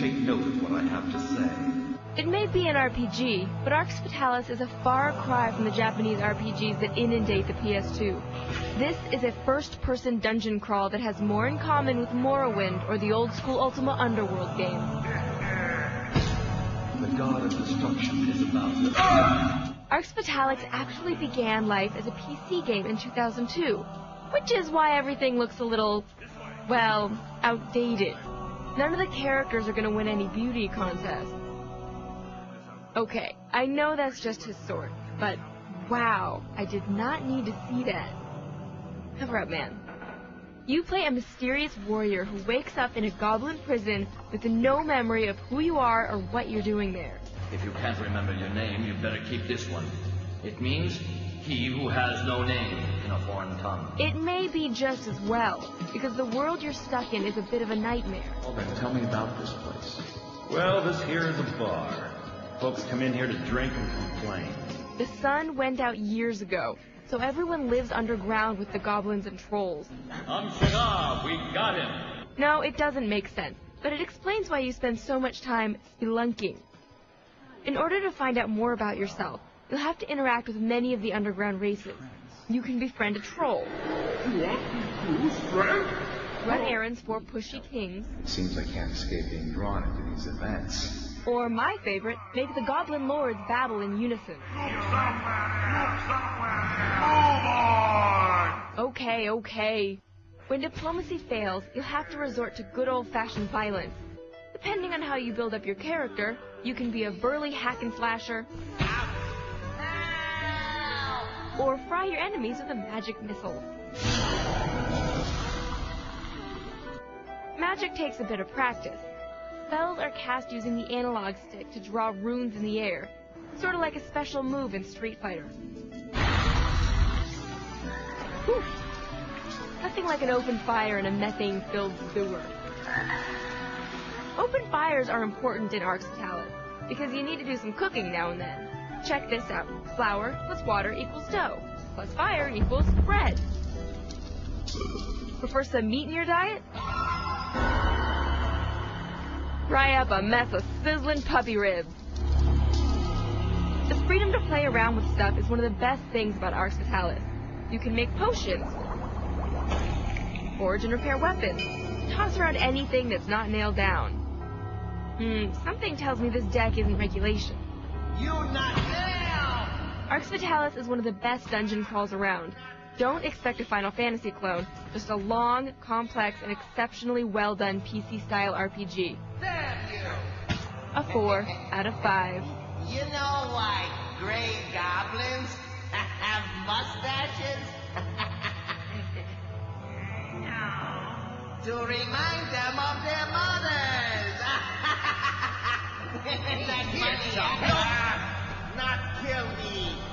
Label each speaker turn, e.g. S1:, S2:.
S1: take note of what I have to say.
S2: It may be an RPG, but Arx Fatalis is a far cry from the Japanese RPGs that inundate the PS2. This is a first-person dungeon crawl that has more in common with Morrowind or the old-school Ultima Underworld game.
S1: The god of destruction is about to...
S2: Arx Fatalis actually began life as a PC game in 2002, which is why everything looks a little, well, outdated. None of the characters are going to win any beauty contests. Okay, I know that's just his sort, but wow, I did not need to see that. Cover up, man. You play a mysterious warrior who wakes up in a goblin prison with no memory of who you are or what you're doing there.
S3: If you can't remember your name, you'd better keep this one. It means he who has no name in a foreign tongue.
S2: It may be just as well, because the world you're stuck in is a bit of a nightmare.
S1: Well, then tell me about this place.
S4: Well, this here is a bar. Folks come in here to drink and complain.
S2: The sun went out years ago, so everyone lives underground with the goblins and trolls.
S3: Shada, we got him!
S2: No, it doesn't make sense, but it explains why you spend so much time spelunking. In order to find out more about yourself, you'll have to interact with many of the underground races. You can befriend a troll.
S5: You want to be friend?
S2: Run errands for pushy kings.
S1: It seems I can't escape being drawn into these events.
S2: Or my favorite, make the goblin lords babble in unison. Okay. When diplomacy fails, you'll have to resort to good old-fashioned violence. Depending on how you build up your character, you can be a burly hack and slasher, or fry your enemies with a magic missile. Magic takes a bit of practice. Spells are cast using the analog stick to draw runes in the air, sort of like a special move in Street Fighter. Whew. Nothing like an open fire in a methane-filled sewer. Open fires are important in Arx Fatalis, because you need to do some cooking now and then. Check this out. Flour plus water equals dough, plus fire equals bread. Prefer some meat in your diet? Fry up a mess of sizzling puppy ribs. The freedom to play around with stuff is one of the best things about Arx Fatalis. You can make potions, forge and repair weapons, toss around anything that's not nailed down. Something tells me this deck isn't regulation.
S6: You not now!
S2: Arx Fatalis is one of the best dungeon crawls around. Don't expect a Final Fantasy clone, just a long, complex, and exceptionally well-done PC-style RPG.
S6: Damn you!
S2: A 4 out of 5.
S6: You know why gray goblins have mustaches? To remind them of their mothers! That's funny. Not kill me!